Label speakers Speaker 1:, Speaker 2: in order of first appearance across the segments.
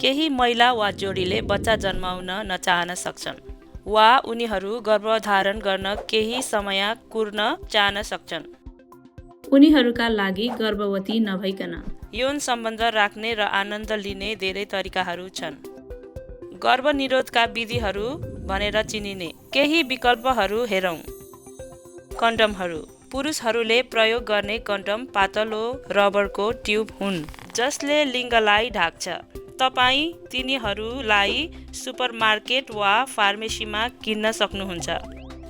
Speaker 1: केही महिला वा जोडीले बच्चा जन्माउन नचाहन सक्छन् वा उनीहरू गर्भधारण गर्न केही समय कुर्न चाहन सक्छन्।
Speaker 2: उनीहरूका लागि गर्भवती नभइकन
Speaker 1: यौन सम्बन्ध राख्ने र आनन्द लिने धेरै तरिकाहरू छन्। गर्भनिरोधका विधिहरू भनेर चिनिने केही विकल्पहरू हेरौँ। कन्डमहरू। पुरुषहरूले प्रयोग गर्ने कन्डम पातलो रबरको ट्युब हुन् जसले लिङ्गलाई ढाक्छ। तपाईँ तिनीहरूलाई सुपरमार्केट वा फार्मेसीमा किन्न सक्नुहुन्छ।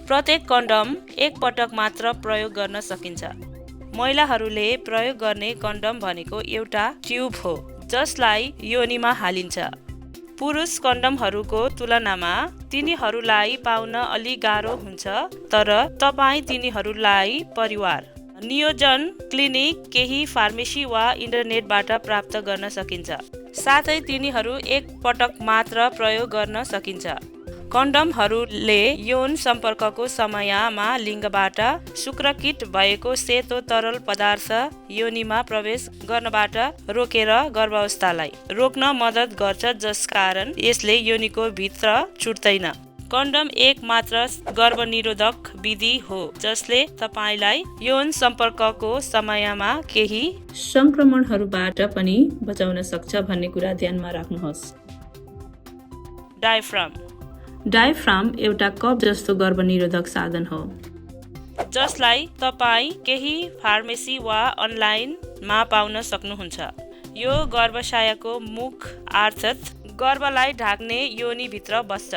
Speaker 1: प्रत्येक कन्डम एक पटक मात्र प्रयोग गर्न सकिन्छ। महिलाहरूले प्रयोग गर्ने कन्डम भनेको एउटा ट्युब हो जसलाई योनिमा हालिन्छ। पुरुष कन्डमहरूको तुलनामा तिनीहरूलाई पाउन अलि गाह्रो हुन्छ, तर तपाईँ तिनीहरूलाई परिवार, नियोजन क्लिनिक, केही फार्मेसी वा इन्टरनेटबाट प्राप्त गर्न सकिन्छ। साथै तिनीहरू एक पटक मात्र प्रयोग गर्न सकिन्छ। कन्डमहरूले यौन सम्पर्कको समयमा लिङ्गबाट शुक्रकिट भएको सेतो तरल पदार्थ योनिमा प्रवेश गर्नबाट रोकेर गर्भावस्थालाई रोक्न मद्दत गर्छ, जसकारण यसले योनिको भित्र छुट्दैन। कन्डम एक मात्र गर्भनिरोधक विधि हो जसले तपाईलाई यौन सम्पर्कको समयमा केही
Speaker 2: सङ्क्रमणहरूबाट पनि बचाउन सक्छ भन्ने कुरा ध्यानमा राख्नुहोस्।
Speaker 1: डायफ्राम।
Speaker 2: डायफ्राम एउटा कप जस्तो गर्भनिरोधक साधन हो
Speaker 1: जसलाई तपाईँ केही फार्मेसी वा अनलाइनमा पाउन सक्नुहुन्छ। यो गर्भाशयको मुख अर्थात् गर्भलाई ढाक्ने योनिभित्र बस्छ।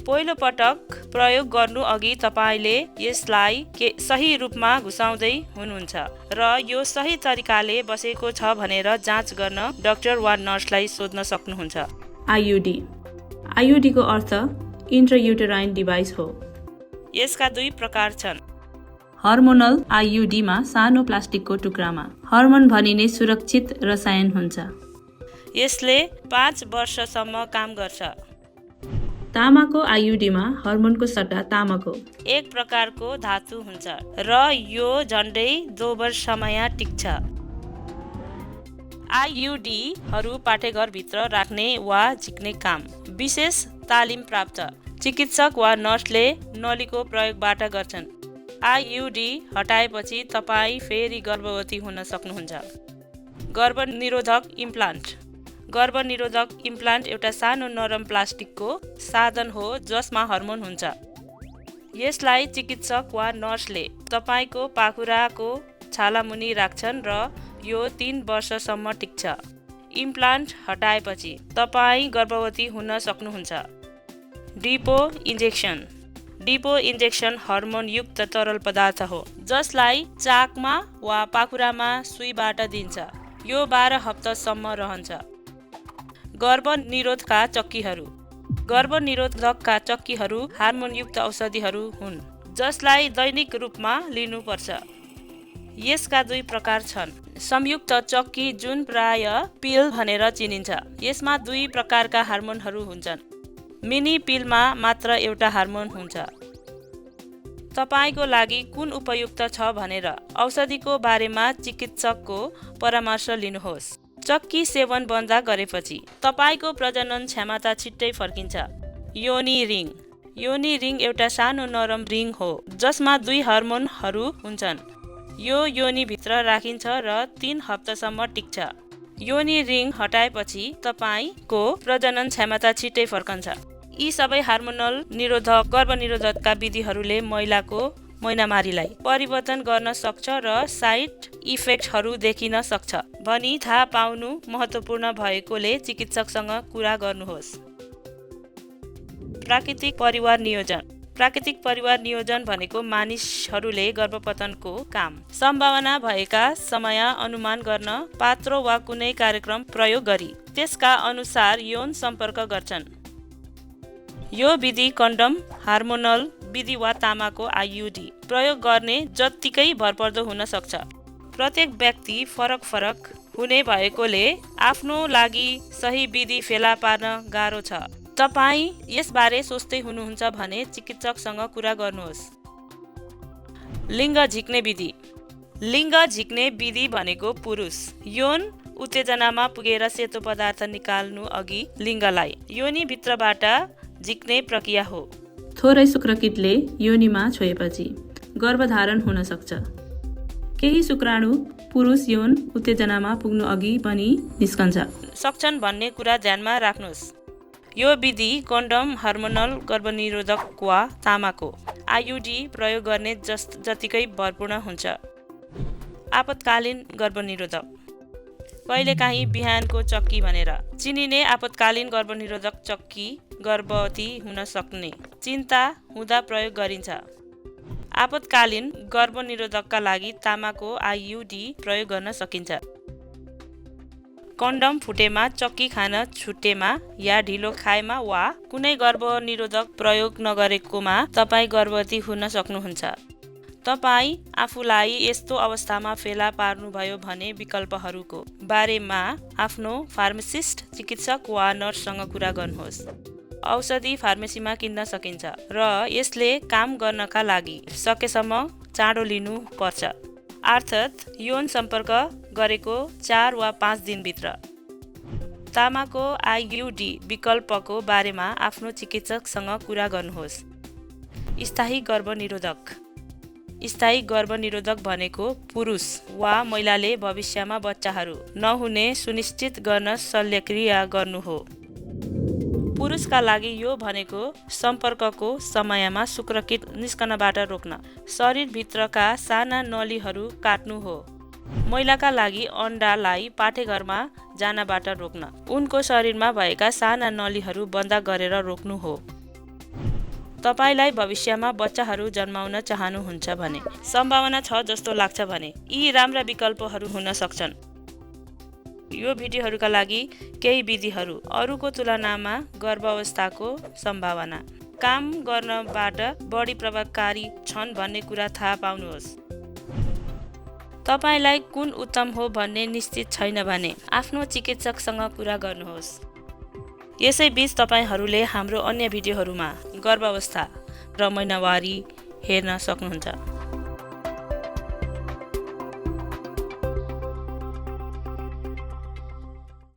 Speaker 1: पहिलो पटक प्रयोग गर्नु अघि तपाईँले यसलाई सही रूपमा घुसाउँदै हुनुहुन्छ र यो सही तरिकाले बसेको छ भनेर जाँच गर्न डाक्टर वा नर्सलाई सोध्न सक्नुहुन्छ।
Speaker 2: आइयुडी। आइयुडीको अर्थ इन्ट्रायुटेराइन डिभाइस हो।
Speaker 1: यसका दुई प्रकार छन्।
Speaker 2: हर्मोनल आइयुडीमा सानो प्लास्टिकको टुक्रामा हर्मोन भनिने सुरक्षित रसायन हुन्छ।
Speaker 1: यसले 5 वर्षसम्म काम गर्छ।
Speaker 2: तामाको आइयुडीमा हर्मोनको सट्टा तामाको
Speaker 1: एक प्रकारको धातु हुन्छ र यो झन्डै 2 वर्ष समय टिक्छ। आइयुडीहरू पाठेघरभित्र राख्ने वा झिक्ने काम विशेष तालिम प्राप्त चिकित्सक वा नर्सले नलीको प्रयोगबाट गर्छन्। आइयुडी हटाएपछि तपाईँ फेरि गर्भवती हुन सक्नुहुन्छ। गर्भनिरोधक इम्प्लान्ट। गर्भनिरोधक इम्प्लान्ट एउटा सानो नरम प्लास्टिकको साधन हो जसमा हर्मोन हुन्छ। यसलाई चिकित्सक वा नर्सले तपाईँको पाखुराको छालामुनि राख्छन् र यो 3 वर्षसम्म टिक्छ। इम्प्लान्ट हटाएपछि तपाईँ गर्भवती हुन सक्नुहुन्छ। Depot injection. डिपो इन्जेक्सन हर्मोनयुक्त तरल पदार्थ हो जसलाई चाकमा वा पाखुरामा सुईबाट दिन्छ। यो 12 हप्तासम्म रहन्छ। गर्भनिरोधका चक्कीहरू। गर्भनिरोधकका चक्कीहरू हार्मोनयुक्त औषधिहरू हुन् जसलाई दैनिक रूपमा लिनुपर्छ। यसका दुई प्रकार छन्। संयुक्त चक्की जुन प्राय पिल भनेर चिनिन्छ। यसमा 2 प्रकारका हार्मोनहरू हुन्छन्। मिनी पिलमा मात्र एउटा हार्मोन हुन्छ। तपाईको लागि कुन उपयुक्त छ भनेर औषधिको बारेमा चिकित्सकको परामर्श लिनुहोस्। चक्की सेवन बन्द गरेपछि तपाईको प्रजनन क्षमता छिट्टै फर्किन्छ। योनि रिङ। योनि रिङ एउटा सानो नरम रिङ हो जसमा 2 हार्मोनहरू हुन्छन्। यो योनिभित्र राखिन्छ र 3 हप्तासम्म टिक्छ। योनि रिङ हटाएपछि तपाईको प्रजनन क्षमता छिट्टै फर्कन्छ। यी सबै हार्मोनल निरोधक गर्भनिरोधकका विधिहरूले महिलाको महिनामारीलाई परिवर्तन गर्न सक्छ र साइड इफेक्टहरू देखिन सक्छ भनी थाहा पाउनु महत्त्वपूर्ण भएकोले चिकित्सकसँग कुरा गर्नुहोस्। प्राकृतिक परिवार नियोजन। प्राकृतिक परिवार नियोजन भनेको मानिसहरूले गर्भपतनको काम सम्भावना भएका समय अनुमान गर्न पात्रो वा कुनै कार्यक्रम प्रयोग गरी त्यसका अनुसार यौन सम्पर्क गर्छन्। यो विधि कन्डम, हार्मोनल विधि वा तामाको आइयुडी प्रयोग गर्ने जत्तिकै भरपर्दो हुन सक्छ। प्रत्येक व्यक्ति फरक फरक हुने भएकोले आफ्नो लागि सही विधि फेला पार्न गाह्रो छ। तपाईँ यसबारे सोच्दै हुनुहुन्छ भने चिकित्सकसँग कुरा गर्नुहोस्। लिङ्ग झिक्ने विधि। लिङ्ग झिक्ने विधि भनेको पुरुष यौन उत्तेजनामा पुगेर सेतो पदार्थ निकाल्नु अघि लिङ्गलाई योनिभित्रबाट झिक्ने प्रक्रिया हो।
Speaker 2: थोरै शुक्रकीटले योनिमा छोएपछि गर्भधारण हुन सक्छ। केही शुक्राणु पुरुष यौन उत्तेजनामा पुग्नु अघि पनि
Speaker 1: सक्छन् भन्ने कुरा ध्यानमा राख्नुहोस्। यो विधि कन्डम, हार्मोनल गर्भनिरोधक वा तामाको आइयुडी प्रयोग गर्ने जतिकै भरपूर्ण हुन्छ। आपतकालीन गर्भनिरोधक कहिलेकाहीँ बिहानको चक्की भनेर चिनिने आपतकालीन गर्भनिरोधक चक्की गर्भवती हुन सक्ने चिन्ता हुँदा प्रयोग गरिन्छ। आपतकालीन गर्भनिरोधकका लागि तामाको आइयुडी प्रयोग गर्न सकिन्छ। कन्डम फुटेमा, चक्की खान छुटेमा या ढिलो खाएमा वा कुनै गर्भनिरोधक प्रयोग नगरेकोमा तपाईँ गर्भवती हुन सक्नुहुन्छ। तपाईँ आफूलाई यस्तो अवस्थामा फेला पार्नुभयो भने विकल्पहरूको बारेमा आफ्नो फार्मासिस्ट, चिकित्सक वा नर्ससँग कुरा गर्नुहोस्। औषधि फार्मेसीमा किन्न सकिन्छ र यसले काम गर्नका लागि सकेसम्म चाँडो लिनु पर्छ, अर्थात् यौन सम्पर्क गरेको 4 वा 5 दिनभित्र। तामाको आइयुडी विकल्पको बारेमा आफ्नो चिकित्सकसँग कुरा गर्नुहोस्। स्थायी गर्भनिरोधक भनेको पुरुष वा महिलाले भविष्यमा बच्चाहरू नहुने सुनिश्चित गर्न शल्यक्रिया गर्नु हो। पुरुषका लागि यो भनेको सम्पर्कको समयमा शुक्रकीट निस्कनबाट रोक्न, शरीरभित्रका साना नलीहरू काट्नु हो। महिलाका लागि अण्डालाई पाठेघरमा जानबाट रोक्न, उनको शरीरमा भएका साना नलीहरू बन्द गरेर रोक्नु हो। तपाईलाई भविष्यमा बच्चाहरू जन्माउन चाहनुहुन्छ भने सम्भावना छ जस्तो लाग्छ भने यी राम्रा विकल्पहरू हुन सक्छन्। यो भिडियोहरूका लागि केही विधिहरू अरूको तुलनामा गर्भावस्थाको सम्भावना काम गर्नबाट बढी प्रभावकारी छन् भन्ने कुरा थाहा पाउनुहोस्। तपाईलाई कुन उत्तम हो भन्ने निश्चित छैन भने आफ्नो चिकित्सकसँग कुरा गर्नुहोस्। यसैबीच तपाईहरूले हाम्रो अन्य भिडियोहरूमा गर्भावस्था र महिनावारी हेर्न सक्नुहुन्छ।